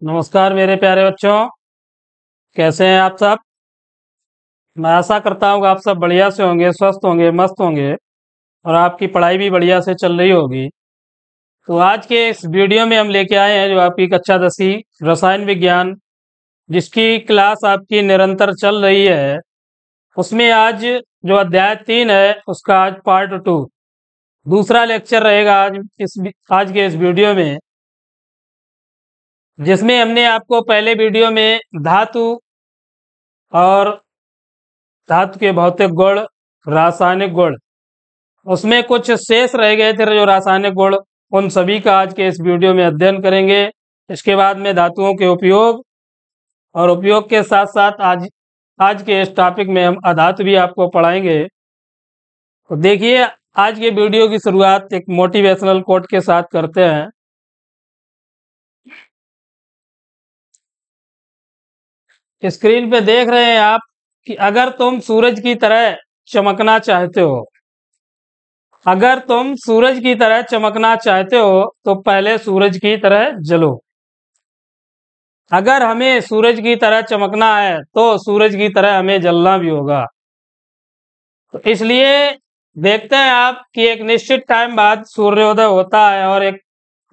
नमस्कार मेरे प्यारे बच्चों, कैसे हैं आप सब। मैं आशा करता हूँ कि आप सब बढ़िया से होंगे, स्वस्थ होंगे, मस्त होंगे और आपकी पढ़ाई भी बढ़िया से चल रही होगी। तो आज के इस वीडियो में हम लेके आए हैं जो आपकी कक्षा 10वीं रसायन विज्ञान, जिसकी क्लास आपकी निरंतर चल रही है, उसमें आज जो अध्याय 3 है उसका आज पार्ट 2 दूसरा लेक्चर रहेगा आज के इस वीडियो में, जिसमें हमने आपको पहले वीडियो में धातु और धातु के भौतिक गुण, रासायनिक गुण, उसमें कुछ शेष रह गए थे जो रासायनिक गुण, उन सभी का आज के इस वीडियो में अध्ययन करेंगे। इसके बाद में धातुओं के उपयोग और उपयोग के साथ साथ आज के इस टॉपिक में हम अधातु भी आपको पढ़ाएंगे। तो देखिए, आज के वीडियो की शुरुआत एक मोटिवेशनल कोट के साथ करते हैं। स्क्रीन पे देख रहे हैं आप कि अगर तुम सूरज की तरह चमकना चाहते हो, अगर तुम सूरज की तरह चमकना चाहते हो तो पहले सूरज की तरह जलो। अगर हमें सूरज की तरह चमकना है तो सूरज की तरह हमें जलना भी होगा। तो इसलिए देखते हैं आप कि एक निश्चित टाइम बाद सूर्योदय होता है और एक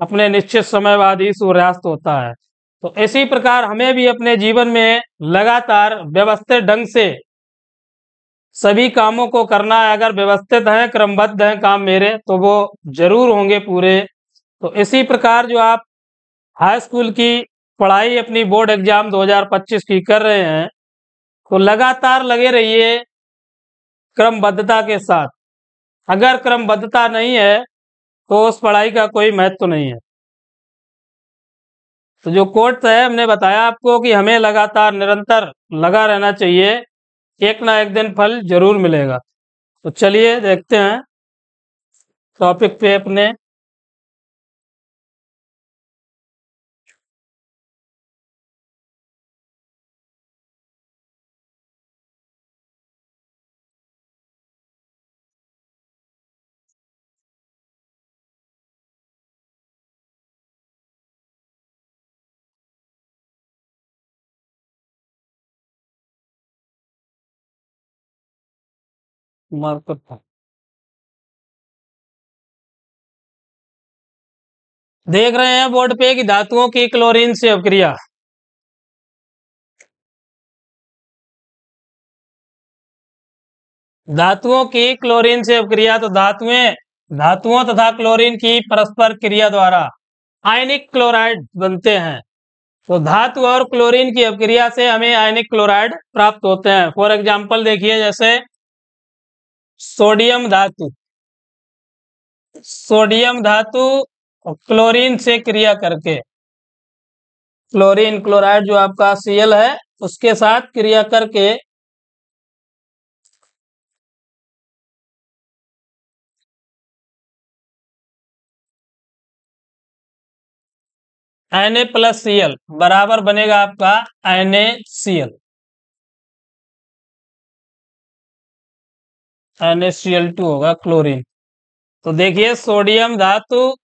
अपने निश्चित समय बाद ही सूर्यास्त होता है। तो इसी प्रकार हमें भी अपने जीवन में लगातार व्यवस्थित ढंग से सभी कामों को करना है। अगर व्यवस्थित है, क्रमबद्ध है काम मेरे, तो वो जरूर होंगे पूरे। तो इसी प्रकार जो आप हाई स्कूल की पढ़ाई अपनी बोर्ड एग्जाम 2025 की कर रहे हैं, तो लगातार लगे रहिए क्रमबद्धता के साथ। अगर क्रमबद्धता नहीं है तो उस पढ़ाई का कोई महत्व नहीं है। तो जो कोर्स है, हमने बताया आपको कि हमें लगातार निरंतर लगा रहना चाहिए, एक ना एक दिन फल जरूर मिलेगा। तो चलिए देखते हैं टॉपिक पे अपने। मार्कर देख रहे हैं बोर्ड पे कि धातुओं की क्लोरीन से अपक्रिया। धातुओं की क्लोरीन से अपक्रिया, तो धातुओं तथा क्लोरीन की परस्पर क्रिया द्वारा आयनिक क्लोराइड बनते हैं। तो धातु और क्लोरीन की अपक्रिया से हमें आयनिक क्लोराइड प्राप्त होते हैं। फॉर एग्जांपल देखिए, जैसे सोडियम धातु, सोडियम धातु क्लोरीन से क्रिया करके, क्लोरीन क्लोराइड जो आपका Cl है उसके साथ क्रिया करके Na+Cl बराबर बनेगा आपका NaCl, NaCl2 होगा क्लोरीन। तो देखिए, सोडियम धातु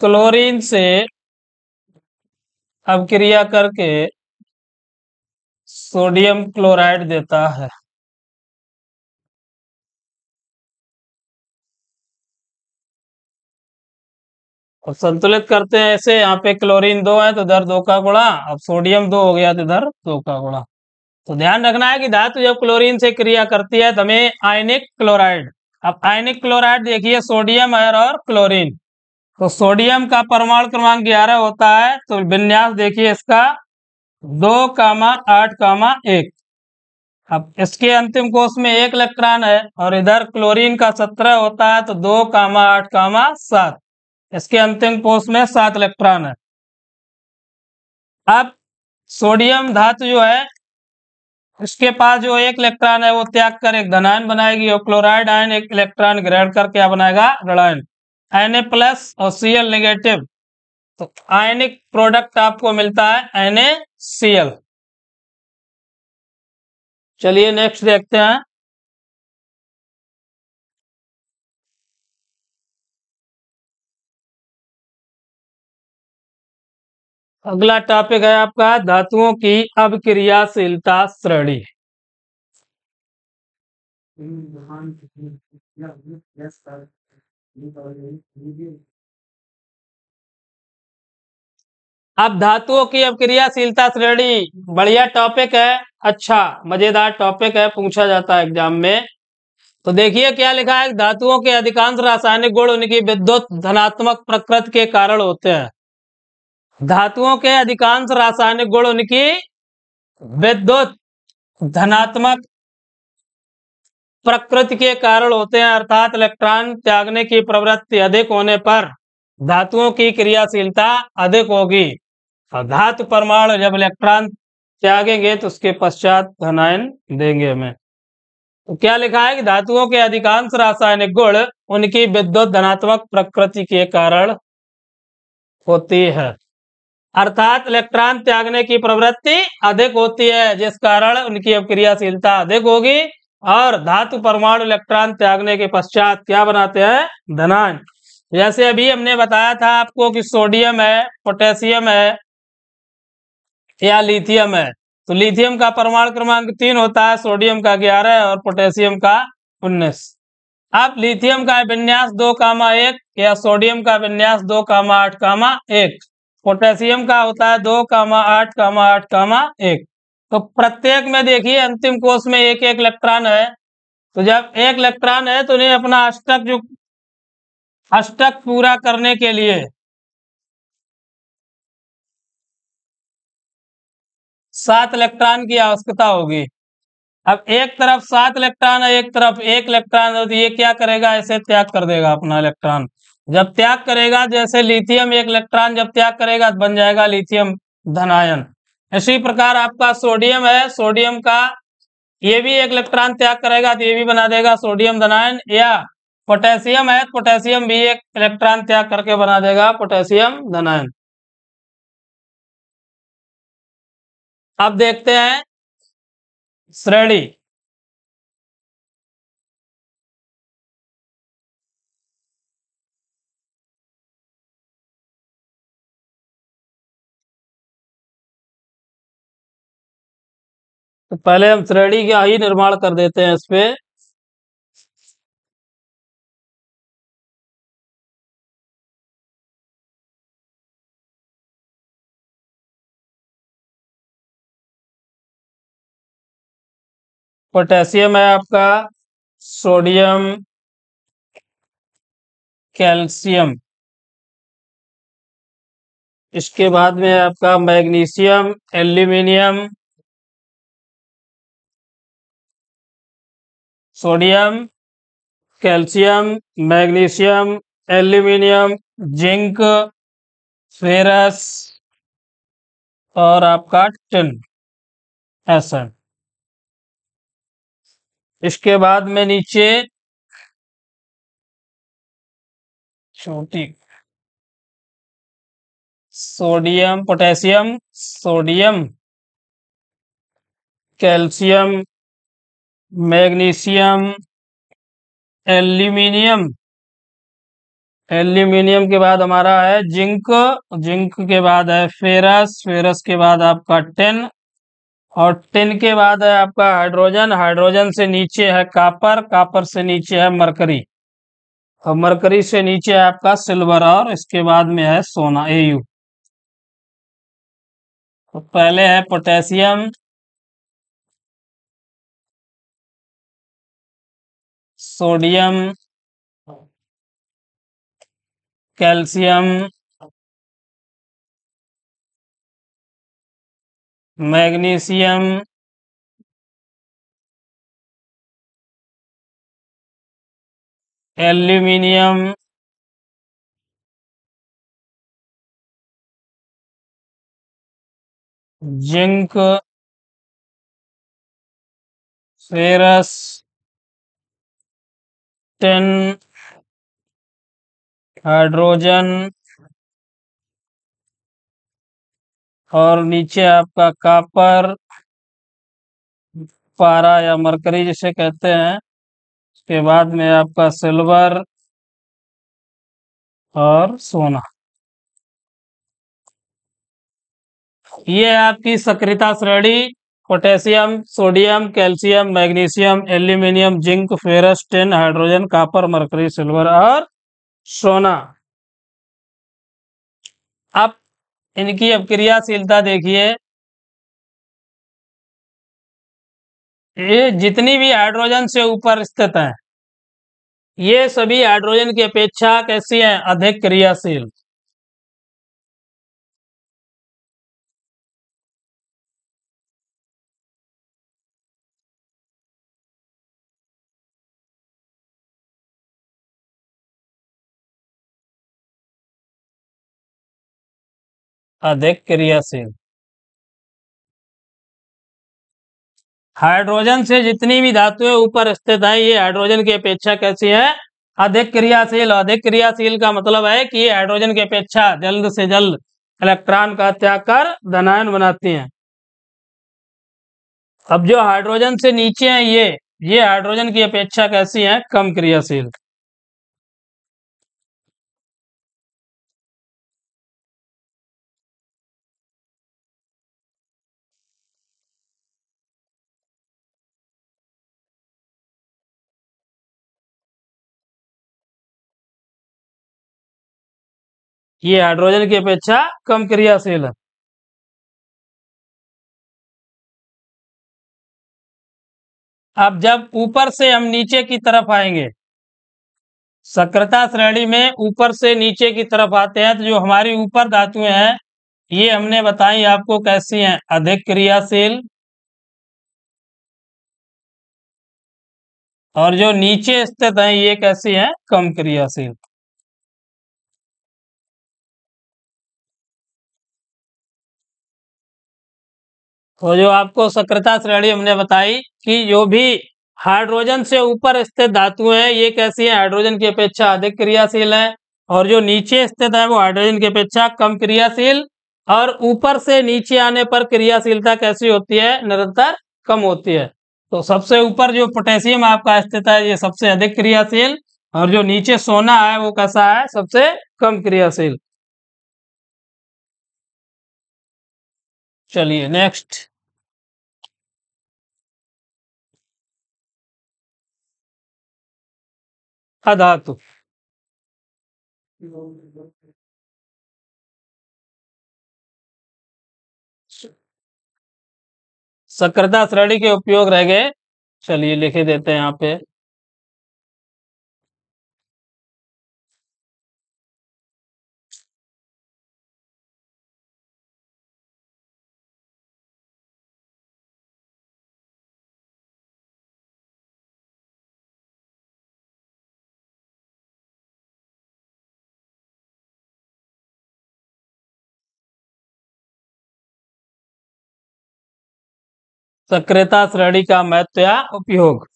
क्लोरीन से अपक्रिया करके सोडियम क्लोराइड देता है। और संतुलित करते हैं ऐसे, यहाँ पे क्लोरीन 2 है तो इधर 2 का गुणा, अब सोडियम 2 हो गया तो इधर 2 का गुणा। तो ध्यान रखना है कि धातु जब क्लोरीन से क्रिया करती है तो हमें आयनिक क्लोराइड, अब आयनिक क्लोराइड देखिए सोडियम है और क्लोरीन, तो सोडियम का परमाणु क्रमांक 11 होता है। तो विन्यास देखिए इसका 2,8,1। अब इसके अंतिम कोष में 1 इलेक्ट्रॉन है और इधर क्लोरीन का 17 होता है, तो 2,8,7। इसके अंतिम कोष में 7 इलेक्ट्रॉन है। अब सोडियम धातु जो है, इसके पास जो 1 इलेक्ट्रॉन है वो त्याग कर एक धनायन बनाएगी और क्लोराइड आयन 1 इलेक्ट्रॉन ग्रहण कर क्या बनाएगा, ऋणायन, Na+ और Cl नेगेटिव। तो आयनिक प्रोडक्ट आपको मिलता है NaCl। चलिए नेक्स्ट देखते हैं। अगला टॉपिक है आपका धातुओं की अभिक्रियाशीलता श्रेणी। अब धातुओं की अभिक्रियाशीलता श्रेणी बढ़िया टॉपिक है, अच्छा मजेदार टॉपिक है, पूछा जाता है एग्जाम में। तो देखिए क्या लिखा है, धातुओं के अधिकांश रासायनिक गुण उनकी विद्युत धनात्मक प्रकृति के कारण होते हैं। धातुओं के अधिकांश रासायनिक गुण उनकी विद्युत धनात्मक प्रकृति के कारण होते हैं, अर्थात इलेक्ट्रॉन त्यागने की प्रवृत्ति अधिक होने पर धातुओं की क्रियाशीलता अधिक होगी। और धातु परमाणु जब इलेक्ट्रॉन त्यागेंगे तो उसके पश्चात धनायन देंगे हमें। तो क्या लिखा है कि धातुओं के अधिकांश रासायनिक गुण उनकी विद्युत धनात्मक प्रकृति के कारण होती है, अर्थात इलेक्ट्रॉन त्यागने की प्रवृत्ति अधिक होती है, जिस कारण उनकी अभिक्रियाशीलता अधिक होगी। और धातु परमाणु इलेक्ट्रॉन त्यागने के पश्चात क्या बनाते हैं, धनायन। जैसे अभी हमने बताया था आपको कि सोडियम है, पोटेशियम है या लिथियम है। तो लिथियम का परमाणु क्रमांक 3 होता है, सोडियम का 11 और पोटेशियम का 19। अब लिथियम का विन्यास 2,1 या सोडियम का विन्यास 2,8,1, पोटेशियम का होता है 2,8,8,1। तो प्रत्येक में देखिए अंतिम कोष में एक एक इलेक्ट्रॉन है। तो जब एक इलेक्ट्रॉन है तो उन्हें अपना अष्टक पूरा करने के लिए 7 इलेक्ट्रॉन की आवश्यकता होगी। अब एक तरफ 7 इलेक्ट्रॉन है, एक तरफ 1 इलेक्ट्रॉन है, तो ये क्या करेगा, ऐसे त्याग कर देगा अपना इलेक्ट्रॉन। जब त्याग करेगा, जैसे लिथियम 1 इलेक्ट्रॉन जब त्याग करेगा तो बन जाएगा लिथियम धनायन। इसी प्रकार आपका सोडियम है, सोडियम का ये भी 1 इलेक्ट्रॉन त्याग करेगा तो ये भी बना देगा सोडियम धनायन। या पोटेशियम है, पोटेशियम भी 1 इलेक्ट्रॉन त्याग करके बना देगा पोटेशियम धनायन। अब देखते हैं श्रेणी। तो पहले हम श्रेणी का ही निर्माण कर देते हैं इस पे। पोटेशियम है आपका, सोडियम, कैल्शियम, इसके बाद में आपका magnesium, aluminium, sodium, calcium, magnesium, aluminium, zinc, ferrous और आपका टिन, ऐसा। इसके बाद में नीचे छोटी sodium, potassium, sodium, calcium, magnesium, aluminium, aluminium के बाद हमारा है जिंक, जिंक के बाद है फेरस, फेरस के बाद आपका टिन, और टिन के बाद है आपका हाइड्रोजन, हाइड्रोजन से नीचे है कापर, कापर से नीचे है मरकरी, और मरकरी से नीचे है आपका सिल्वर, और इसके बाद में है सोना, एयू। तो पहले है potassium, sodium, calcium, magnesium, aluminium, zinc, ferrous, tin, hydrogen, और नीचे आपका कापर, पारा या मरकरी जिसे कहते हैं। उसके बाद में आपका सिल्वर और सोना। ये है आपकी सक्रियता श्रेणी। Potassium, sodium, calcium, magnesium, aluminium, zinc, ferrous, tin, hydrogen, copper, mercury, silver और सोना। अब इनकी अब क्रियाशीलता देखिए। ये जितनी भी हाइड्रोजन से ऊपर स्थित हैं, ये सभी हाइड्रोजन की अपेक्षा कैसी हैं? अधिक क्रियाशील। अधिक क्रियाशील। हाइड्रोजन से जितनी भी धातुएं ऊपर स्थित हैं, ये हाइड्रोजन की अपेक्षा कैसी है? अधिक क्रियाशील। अधिक क्रियाशील का मतलब है कि ये हाइड्रोजन की अपेक्षा जल्द से जल्द इलेक्ट्रॉन का त्याग कर धनायन बनाती हैं। अब जो हाइड्रोजन से नीचे हैं, ये हाइड्रोजन की अपेक्षा कैसी हैं? कम क्रियाशील। ये हाइड्रोजन की अपेक्षा कम क्रियाशील है। अब जब ऊपर से हम नीचे की तरफ आएंगे, सक्रियता श्रेणी में ऊपर से नीचे की तरफ आते हैं, तो जो हमारी ऊपर धातुएं हैं, ये हमने बताई आपको कैसी हैं? अधिक क्रियाशील। और जो नीचे स्थित हैं, ये कैसी हैं? कम क्रियाशील। तो जो आपको सक्रियता श्रेणी हमने बताई कि जो भी हाइड्रोजन से ऊपर स्थित धातुएं हैं, ये कैसी हैं? हाइड्रोजन की अपेक्षा अधिक क्रियाशील है। और जो नीचे स्थित है, वो हाइड्रोजन की अपेक्षा कम क्रियाशील। और ऊपर से नीचे आने पर क्रियाशीलता कैसी होती है? निरंतर कम होती है। तो सबसे ऊपर जो पोटेशियम आपका स्थित है, ये सबसे अधिक क्रियाशील। और जो नीचे सोना है, वो कैसा है? सबसे कम क्रियाशील। चलिए नेक्स्ट। अधातु। सक्रियता श्रेणी के उपयोग रह गए। चलिए लिखे देते हैं यहाँ पे। सक्रियता श्रेणी का महत्व या उपयोग।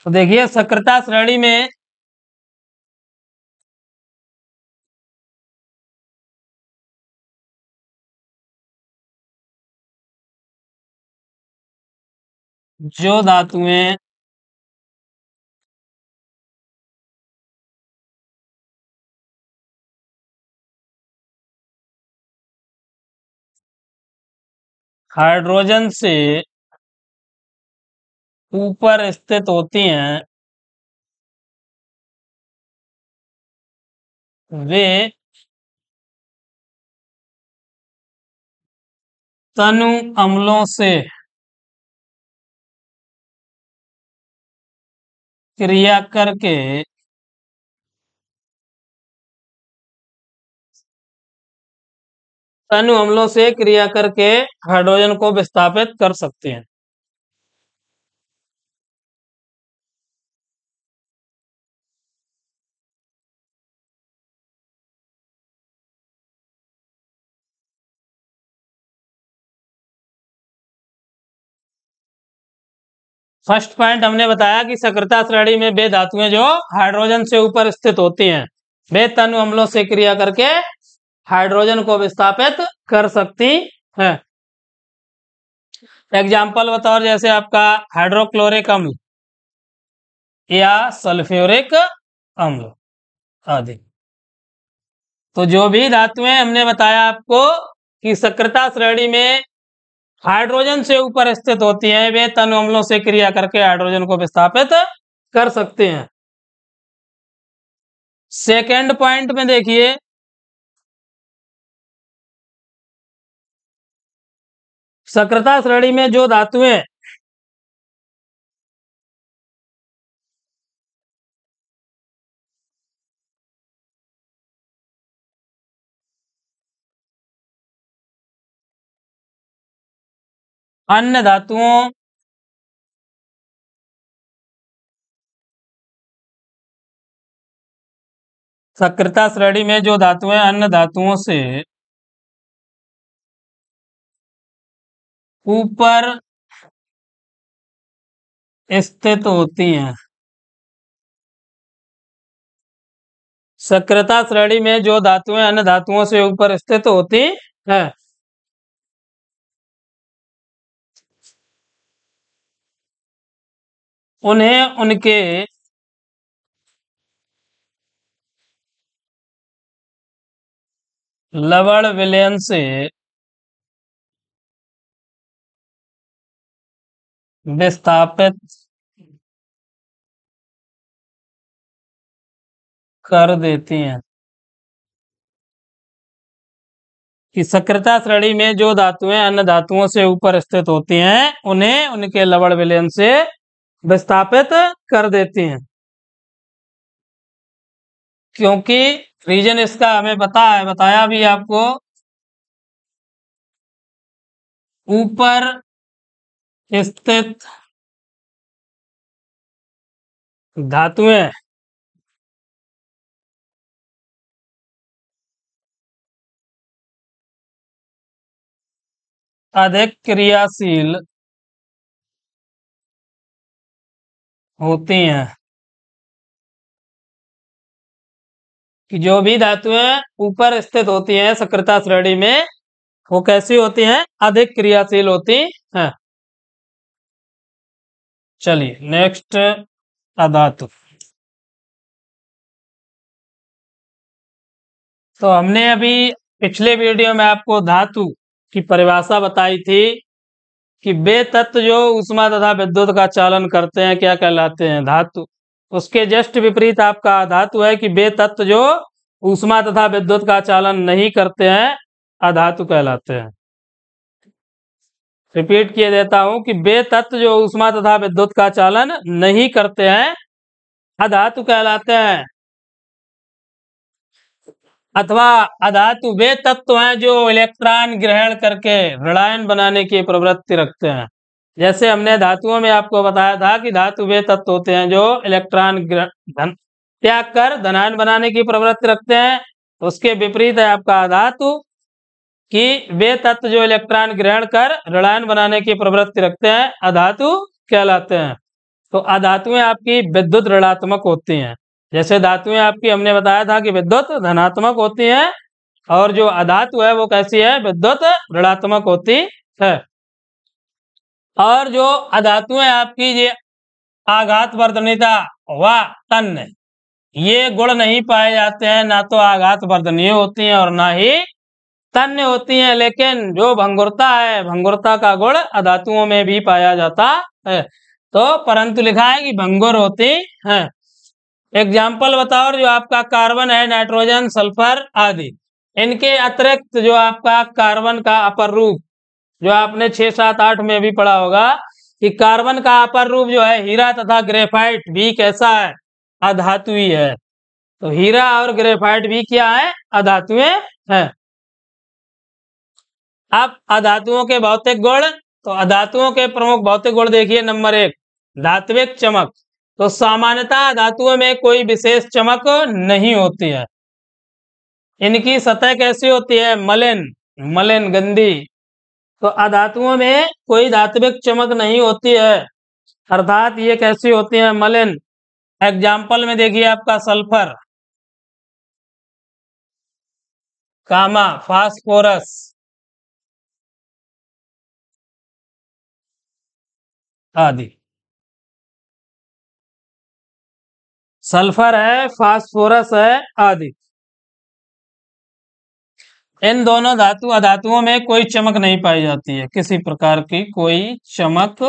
तो देखिए सक्रियता श्रेणी में जो धातुएं हाइड्रोजन से ऊपर स्थित होती हैं, वे तनु अम्लों से क्रिया करके तनु अम्लों से क्रिया करके हाइड्रोजन को विस्थापित कर सकते हैं। फर्स्ट पॉइंट हमने बताया कि सक्रियता श्रेणी में वे धातुएं जो हाइड्रोजन से ऊपर स्थित होती हैं, वे तनु अम्लों से क्रिया करके हाइड्रोजन को विस्थापित कर सकती हैं। एग्जाम्पल बताओ, जैसे आपका हाइड्रोक्लोरिक अम्ल या सल्फ्यूरिक अम्ल आदि। तो जो भी धातुएं हमने बताया आपको कि सक्रियता श्रेणी में हाइड्रोजन से ऊपर स्थित होती हैं, वे तनु अम्लों से क्रिया करके हाइड्रोजन को विस्थापित कर सकते हैं। सेकेंड पॉइंट में देखिए, सक्रियता श्रेणी में जो धातुएं अन्य धातुओं सक्रियता श्रेणी में जो धातुएं अन्य धातुओं से ऊपर स्थित होती हैं, सक्रियता श्रेणी में जो धातुएं अन्य धातुओं से ऊपर स्थित होती हैं, उन्हें उनके लवण विलयन से विस्थापित कर देती हैं। कि सक्रियता श्रेणी में जो धातुएं अन्य धातुओं से ऊपर स्थित होती हैं, उन्हें उनके लवण विलयन से विस्थापित कर देती हैं। क्योंकि रीजन इसका हमें पता है, बताया भी आपको, ऊपर स्थित धातुएं अधिक क्रियाशील होती हैं। कि जो भी धातुएं ऊपर स्थित होती हैं सक्रियता श्रेणी में, वो कैसी होती हैं? अधिक क्रियाशील होती हैं। चलिए नेक्स्ट, अधातु। तो हमने अभी पिछले वीडियो में आपको धातु की परिभाषा बताई थी कि वे तत्व जो ऊष्मा तथा विद्युत का चालन करते हैं क्या कहलाते हैं? धातु। उसके जस्ट विपरीत आपका अधातु है कि वे तत्व जो ऊष्मा तथा विद्युत का चालन नहीं करते हैं, अधातु कहलाते हैं। रिपीट किए देता हूं कि वे तत्व जो ऊष्मा तथा विद्युत का चालन नहीं करते हैं, अधातु कहलाते हैं। अथवा अधातु वे तत्व हैं जो इलेक्ट्रॉन ग्रहण करके ऋणायन बनाने की प्रवृत्ति रखते हैं। जैसे हमने धातुओं में आपको बताया था कि धातु वे तत्व होते हैं जो इलेक्ट्रॉन त्याग कर धनायन बनाने की प्रवृत्ति रखते हैं। उसके विपरीत है आपका अधातु कि वे तत्व जो इलेक्ट्रॉन ग्रहण कर ऋणायन बनाने की प्रवृत्ति रखते हैं, अधातु कहलाते हैं। तो अधातुएं आपकी विद्युत ऋणात्मक होती हैं। जैसे धातुएं आपकी हमने बताया था कि विद्युत धनात्मक होती हैं, और जो अधातु है वो कैसी है? विद्युत ऋणात्मक होती है। और जो अधातुएं आपकी ये आघात वर्धनीयता व तन्य, ये गुण नहीं पाए जाते हैं, ना तो आघात वर्धनीय होती हैं और ना ही तन्य होती हैं। लेकिन जो भंगुरता है, भंगुरता का गुण अधातुओं में भी पाया जाता है। तो परंतु लिखा है कि भंगुर होती हैं। एग्जाम्पल बताओ, जो आपका कार्बन है, नाइट्रोजन, सल्फर आदि, इनके अतिरिक्त जो आपका कार्बन का अपर रूप, जो आपने 6, 7, 8 में भी पढ़ा होगा कि कार्बन का अपर रूप जो है हीरा तथा ग्रेफाइट भी कैसा है? अधातु ही है। तो हीरा और ग्रेफाइट भी क्या है? अधातुएं हैं। अब अधातुओं के भौतिक गुण, तो अधातुओं के प्रमुख भौतिक गुण देखिए। नंबर 1, धात्विक चमक। तो सामान्यतः धातुओं में कोई विशेष चमक नहीं होती है। इनकी सतह कैसी होती है? मलिन, मलिन, गंदी। तो अधातुओं में कोई धात्विक चमक नहीं होती है, अर्थात ये कैसी होती है? मलिन। एग्जाम्पल में देखिए आपका सल्फर, कामा, फास्फोरस आदि। सल्फर है, फास्फोरस है आदि। इन दोनों धातु अधातुओं में कोई चमक नहीं पाई जाती है, किसी प्रकार की कोई चमक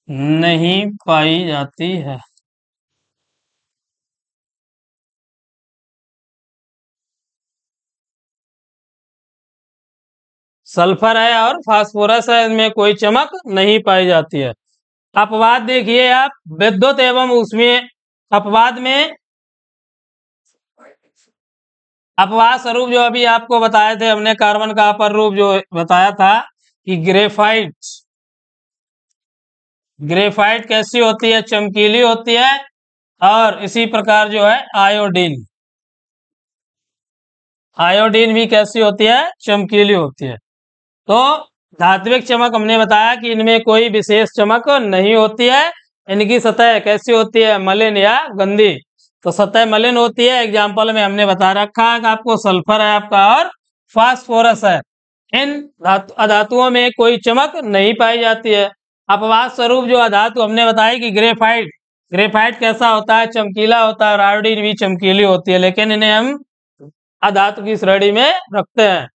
नहीं पाई जाती है। सल्फर है और फास्फोरस है, इनमें कोई चमक नहीं पाई जाती है। अपवाद देखिए आप, विद्युत एवं ऊष्मीय अपवाद में अपवाद स्वरूप जो अभी आपको बताए थे हमने, कार्बन का अपर रूप जो बताया था कि ग्रेफाइट, ग्रेफाइट कैसी होती है, चमकीली होती है। और इसी प्रकार जो है आयोडीन, आयोडीन भी कैसी होती है, चमकीली होती है। तो धात्विक चमक हमने बताया कि इनमें कोई विशेष चमक नहीं होती है। इनकी सतह कैसी होती है, मलिन या गंदी। तो सतह मलिन होती है। एग्जाम्पल में हमने बता रखा है कि आपको सल्फर है आपका और फास्फोरस है। इन अधातुओं में कोई चमक नहीं पाई जाती है। अपवाद स्वरूप जो अधातु हमने बताया कि ग्रेफाइट, ग्रेफाइट कैसा होता है, चमकीला होता है। और आयोडीन भी चमकीली होती है, लेकिन इन्हें हम अधातु की श्रेणी में रखते हैं।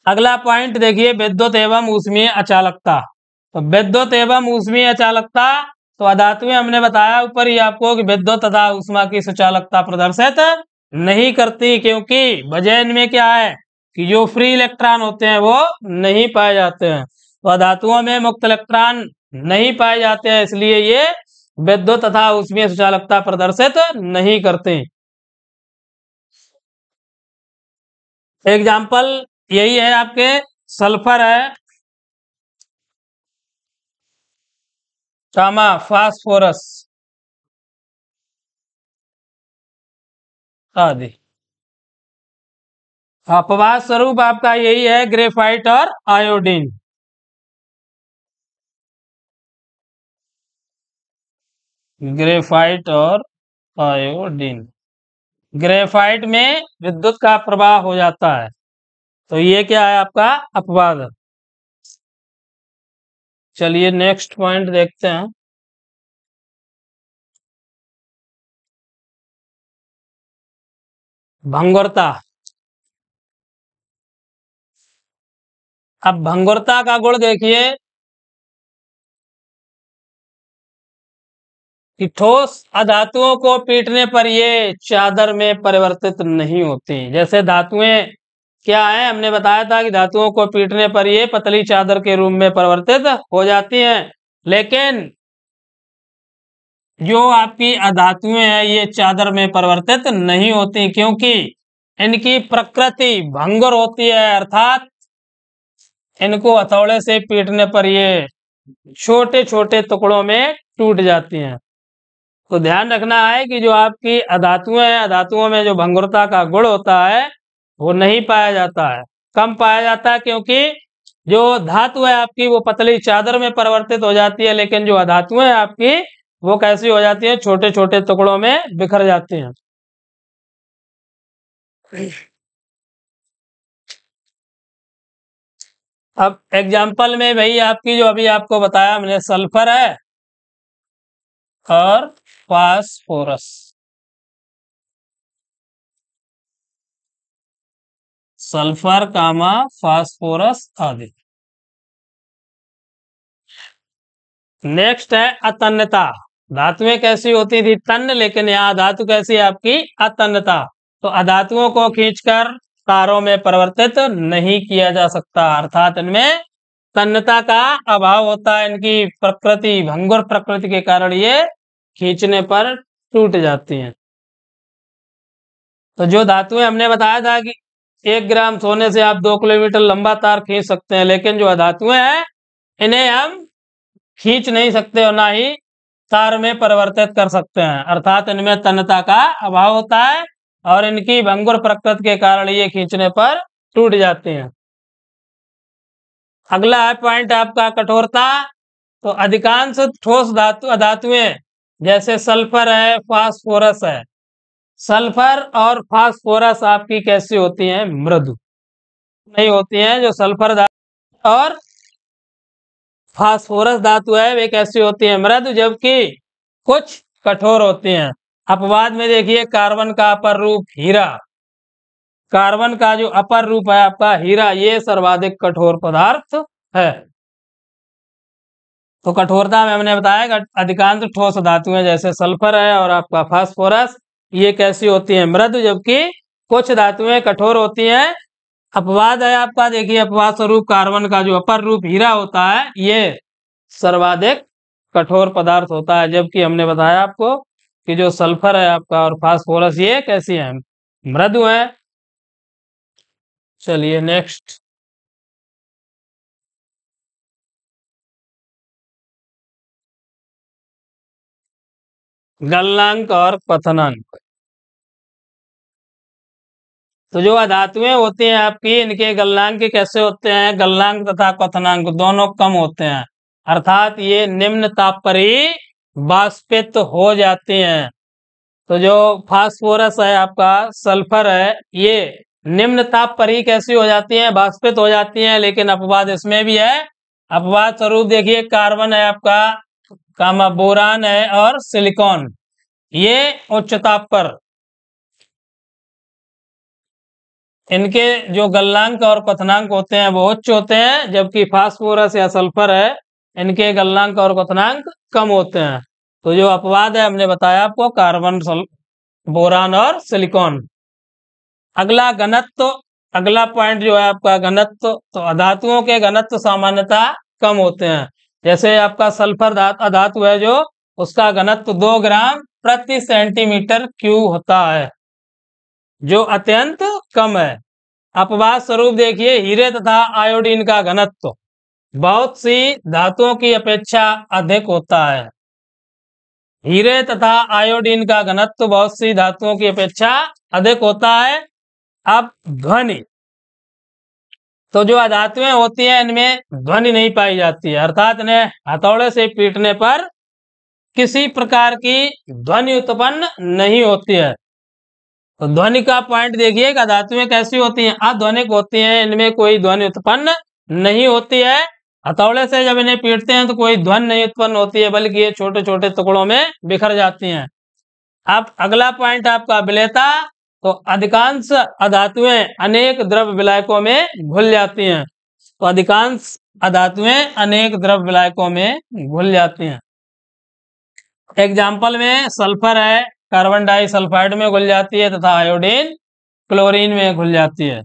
अगला पॉइंट देखिए, विद्युत एवं ऊष्मीय अचालकता। तो विद्युत एवं ऊष्मीय अचालकता, तो अधातुएं हमने बताया ऊपर ही आपको कि विद्युत तथा ऊष्मा की सुचालकता प्रदर्शित नहीं करती, क्योंकि वजह इनमें क्या है कि जो फ्री इलेक्ट्रॉन होते हैं वो नहीं पाए जाते हैं। तो अधातुओं में मुक्त इलेक्ट्रॉन नहीं पाए जाते हैं, इसलिए ये विद्युत तथा ऊष्मीय सुचालकता प्रदर्शित नहीं करते। एग्जाम्पल यही है आपके, सल्फर है, कामा फास्फोरस आदि। अपवाद स्वरूप आपका यही है ग्रेफाइट और आयोडीन। ग्रेफाइट और आयोडीन, ग्रेफाइट में विद्युत का प्रवाह हो जाता है, तो ये क्या है आपका अपवाद। चलिए नेक्स्ट पॉइंट देखते हैं। भंगुरता। अब भंगुरता का गुण देखिए कि ठोस अधातुओं को पीटने पर ये चादर में परिवर्तित नहीं होती। जैसे धातुएं क्या है, हमने बताया था कि धातुओं को पीटने पर ये पतली चादर के रूप में परिवर्तित हो जाती हैं। लेकिन जो आपकी अधातुएं हैं ये चादर में परिवर्तित नहीं होती, क्योंकि इनकी प्रकृति भंगुर होती है, अर्थात इनको हथौड़े से पीटने पर ये छोटे छोटे टुकड़ों में टूट जाती हैं। तो ध्यान रखना है कि जो आपकी अधातुएं हैं, अधातुओं में जो भंगुरता का गुण होता है वो नहीं पाया जाता है, कम पाया जाता है, क्योंकि जो धातु है आपकी वो पतली चादर में परिवर्तित हो जाती है, लेकिन जो अधातुएं हैं आपकी वो कैसी हो जाती है, छोटे छोटे टुकड़ों में बिखर जाती हैं। अब एग्जाम्पल में भाई आपकी जो अभी आपको बताया मैंने, सल्फर है और फास्फोरस, सल्फर कामा फास्फोरस आदि। नेक्स्ट है अतन्यता। धातुएं कैसी होती थी, तन्य, लेकिन यहाँ धातु कैसी है आपकी, अतन्यता। तो अधातुओं को खींचकर तारों में परिवर्तित नहीं किया जा सकता, अर्थात इनमें तन्यता का अभाव होता है। इनकी प्रकृति भंगुर प्रकृति के कारण ये खींचने पर टूट जाती हैं। तो जो धातुएं हमने बताया था कि 1 ग्राम सोने से आप 2 किलोमीटर लंबा तार खींच सकते हैं, लेकिन जो अधातुएं हैं इन्हें हम खींच नहीं सकते और ना ही तार में परिवर्तित कर सकते हैं, अर्थात इनमें तन्यता का अभाव होता है और इनकी भंगुर प्रकृति के कारण ये खींचने पर टूट जाते हैं। अगला है पॉइंट आपका कठोरता। तो अधिकांश ठोस धातुएं जैसे सल्फर है, फास्फोरस है, सल्फर और फास्फोरस आपकी कैसी होती हैं, मृदु नहीं होती हैं। जो सल्फर धातु और फास्फोरस धातु है वे कैसी होती हैं, मृदु, जबकि कुछ कठोर होती हैं। अपवाद में देखिए कार्बन का अपर रूप हीरा, कार्बन का जो अपर रूप है आपका हीरा, ये सर्वाधिक कठोर पदार्थ है। तो कठोरता में हमने बताया कि अधिकांश ठोस धातुएं जैसे सल्फर है और आपका फास्फोरस, ये कैसी होती हैं, मृदु, जबकि कुछ धातुएं कठोर होती हैं। अपवाद है आपका, देखिए अपवाद स्वरूप कार्बन का जो अपर रूप हीरा होता है, ये सर्वाधिक कठोर पदार्थ होता है, जबकि हमने बताया आपको कि जो सल्फर है आपका और फास्फोरस, ये कैसी है, मृदु है। चलिए नेक्स्ट, गलनांक और क्वथनांक। तो जो अधातुएं होती हैं आपकी, इनके गलनांक कैसे होते हैं, गलनांक तथा क्वथनांक दोनों कम होते हैं, अर्थात ये निम्न ताप पर ही वाष्पित हो जाती हैं। तो जो फास्फोरस है आपका, सल्फर है, ये निम्न ताप पर ही कैसी हो जाती हैं, वाष्पित हो जाती हैं। लेकिन अपवाद इसमें भी है, अपवाद स्वरूप देखिए कार्बन है आपका, कामा बोरान है और सिलिकॉन, ये उच्च ताप पर, इनके जो गलनांक और क्वथनांक होते हैं वो उच्च होते हैं, जबकि फास्फोरस या सल्फर है, इनके गलनांक और क्वथनांक कम होते हैं। तो जो अपवाद है हमने बताया आपको, कार्बन, बोरान और सिलिकॉन। अगला घनत्व, अगला पॉइंट जो है आपका घनत्व। तो अधातुओं के घनत्व सामान्यतः कम होते हैं। जैसे आपका सल्फर अधातु है जो, उसका घनत्व 2 ग्राम प्रति सेंटीमीटर क्यूब होता है, जो अत्यंत कम है। अपवाद स्वरूप देखिए हीरे तथा आयोडीन का घनत्व बहुत सी धातुओं की अपेक्षा अधिक होता है। हीरे तथा आयोडीन का घनत्व बहुत सी धातुओं की अपेक्षा अधिक होता है। अब ध्वनि, तो जो अधातुएं होती हैं इनमें ध्वनि नहीं पाई जाती है, अर्थात इन्हें हथौड़े से पीटने पर किसी प्रकार की ध्वनि उत्पन्न नहीं होती है। तो ध्वनि का पॉइंट देखिए कि धातुएं कैसी होती हैं, अध्वनिक होती हैं, इनमें कोई ध्वनि उत्पन्न नहीं होती है। हथौड़े से जब इन्हें पीटते हैं तो कोई ध्वनि नहीं उत्पन्न होती है, बल्कि ये छोटे छोटे टुकड़ों में बिखर जाती हैं। अब अगला पॉइंट आपका विलेयता। तो अधिकांश अधातुएं अनेक द्रव विलायकों में घुल जाती हैं। तो अधिकांश अधातुएं अनेक द्रव विलायकों में घुल जाती हैं। एग्जाम्पल में सल्फर है, कार्बन डाइसल्फाइड में घुल जाती है तथा आयोडीन क्लोरीन में घुल जाती है।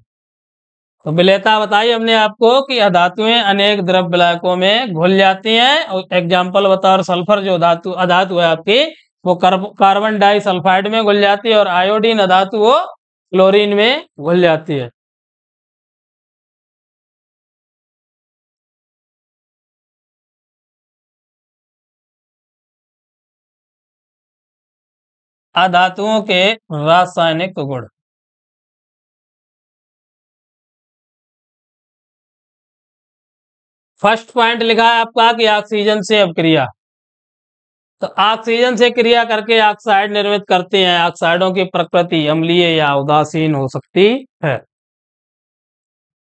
तो विलेयता बताई हमने आपको कि अधातुएं अनेक द्रव विलायकों में घुल जाती हैं। और एग्जाम्पल बता, और सल्फर जो धातु अधातु है आपकी, वो कार्बन डाइसल्फाइड में घुल जाती है, और आयोडीन अधातु वो क्लोरीन में घुल जाती है। अधातुओं के रासायनिक गुण। फर्स्ट पॉइंट लिखा है आपका कि ऑक्सीजन से अपक्रिया। तो ऑक्सीजन से क्रिया करके ऑक्साइड निर्मित करते हैं। ऑक्साइडों की प्रकृति अम्लीय या उदासीन हो सकती है।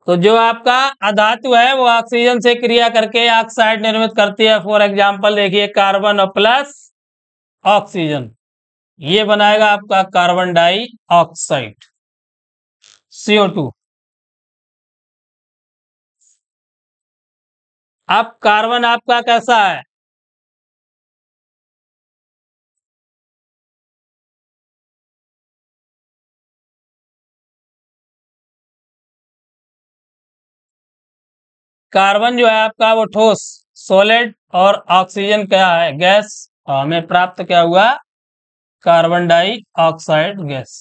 तो जो आपका अधातु है वो ऑक्सीजन से क्रिया करके ऑक्साइड निर्मित करती है। फॉर एग्जांपल देखिए कार्बन और प्लस ऑक्सीजन, ये बनाएगा आपका कार्बन डाई ऑक्साइड, CO2। अब कार्बन आपका कैसा है, कार्बन जो है आपका वो ठोस, सॉलिड, और ऑक्सीजन क्या है, गैस। हमें प्राप्त क्या हुआ, कार्बन डाई ऑक्साइड गैस।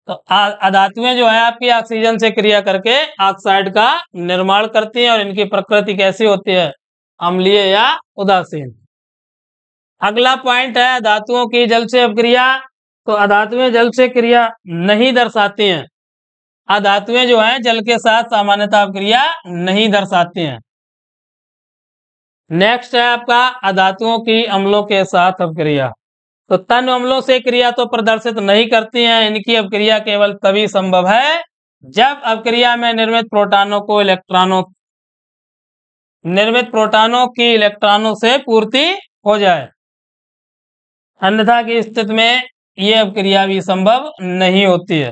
तो अधातुएं जो है आपकी ऑक्सीजन से क्रिया करके ऑक्साइड का निर्माण करती हैं, और इनकी प्रकृति कैसी होती है, अम्लीय या उदासीन। अगला पॉइंट है धातुओं की जल से अपक्रिया। तो अधातुएं जल से क्रिया नहीं दर्शाती हैं। अधातुएं जो हैं जल के साथ सामान्यतः अपक्रिया नहीं दर्शाती हैं। नेक्स्ट है आपका अधातुओं की अम्लों के साथ अपक्रिया। तो तन अम्लों से क्रिया तो प्रदर्शित नहीं करती हैं। इनकी अपक्रिया केवल तभी संभव है जब अपक्रिया में निर्मित प्रोटॉनों की इलेक्ट्रॉनों से पूर्ति हो जाए, अन्यथा की स्थिति में यह अपक्रिया भी संभव नहीं होती है।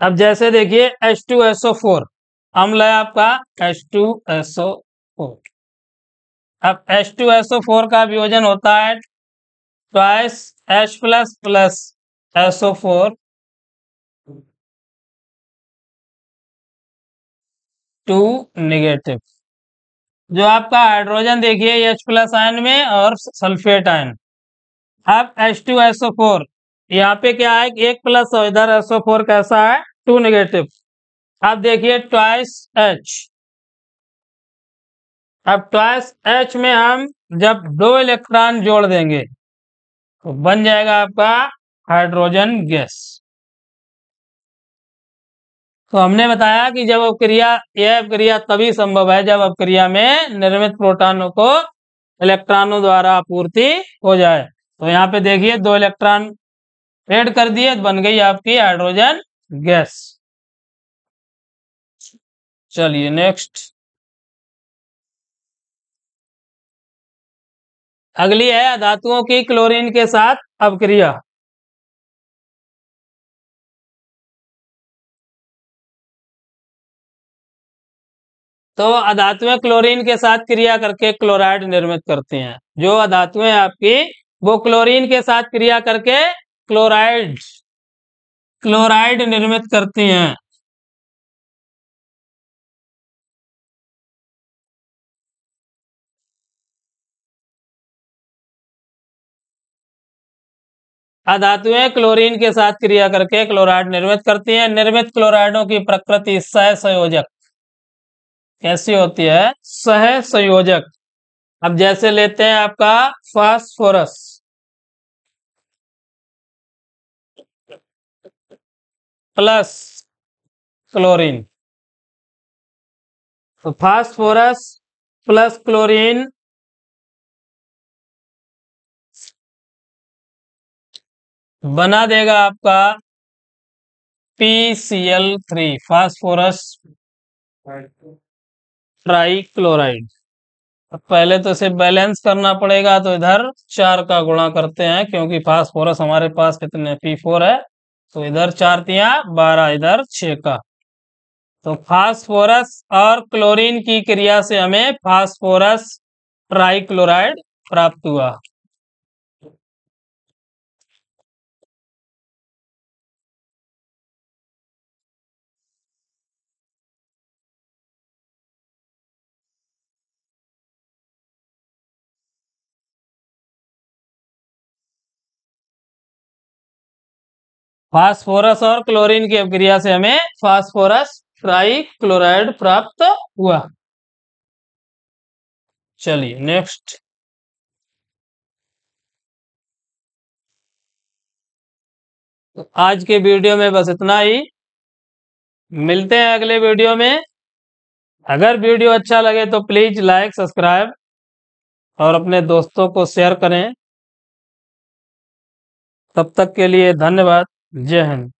अब जैसे देखिए H2SO4 अम्ल है आपका H2SO4। अब H2SO4 का वियोजन होता है twice H plus plus SO4 two negative. जो आपका हाइड्रोजन देखिए H प्लस आयन में और सल्फेट आयन। अब H2SO4 यहाँ पे क्या है, एक प्लस और इधर SO4 कैसा है, टू नेगेटिव। अब देखिए ट्वाइस H। अब ट्वाइस H में हम जब 2 इलेक्ट्रॉन जोड़ देंगे तो बन जाएगा आपका हाइड्रोजन गैस। तो हमने बताया कि जब अपक्रिया, यह अपक्रिया तभी संभव है जब अपक्रिया में निर्मित प्रोटॉनों को इलेक्ट्रॉनों द्वारा आपूर्ति हो जाए। तो यहाँ पे देखिए 2 इलेक्ट्रॉन ऐड कर दिए, बन गई आपकी हाइड्रोजन गैस। चलिए नेक्स्ट, अगली है धातुओं की क्लोरीन के साथ अपक्रिया। तो अधातुएं क्लोरीन के साथ क्रिया करके क्लोराइड निर्मित करती हैं। जो अधातुएं आपकी वो क्लोरीन के साथ क्रिया करके क्लोराइड निर्मित करती हैं। अधातुएं क्लोरीन के साथ क्रिया करके क्लोराइड निर्मित करती हैं। निर्मित क्लोराइडों की प्रकृति सहसंयोजक कैसी होती है, सहसंयोजक। अब जैसे लेते हैं आपका फास्फोरस प्लस क्लोरीन, तो फास्फोरस प्लस क्लोरीन बना देगा आपका PCl3 फास्फोरस ट्राइक्लोराइड। अब पहले तो इसे बैलेंस करना पड़ेगा, तो इधर 4 का गुणा करते हैं क्योंकि फास्फोरस हमारे पास कितने P4 है, तो इधर 4 तिया 12, इधर 6 का। तो फास्फोरस और क्लोरीन की क्रिया से हमें फास्फोरस ट्राइक्लोराइड प्राप्त हुआ। फास्फोरस और क्लोरीन की अपक्रिया से हमें फास्फोरस ट्राइक्लोराइड प्राप्त हुआ। चलिए नेक्स्ट, तो आज के वीडियो में बस इतना ही। मिलते हैं अगले वीडियो में। अगर वीडियो अच्छा लगे तो प्लीज लाइक सब्सक्राइब और अपने दोस्तों को शेयर करें। तब तक के लिए धन्यवाद। जय हिंद।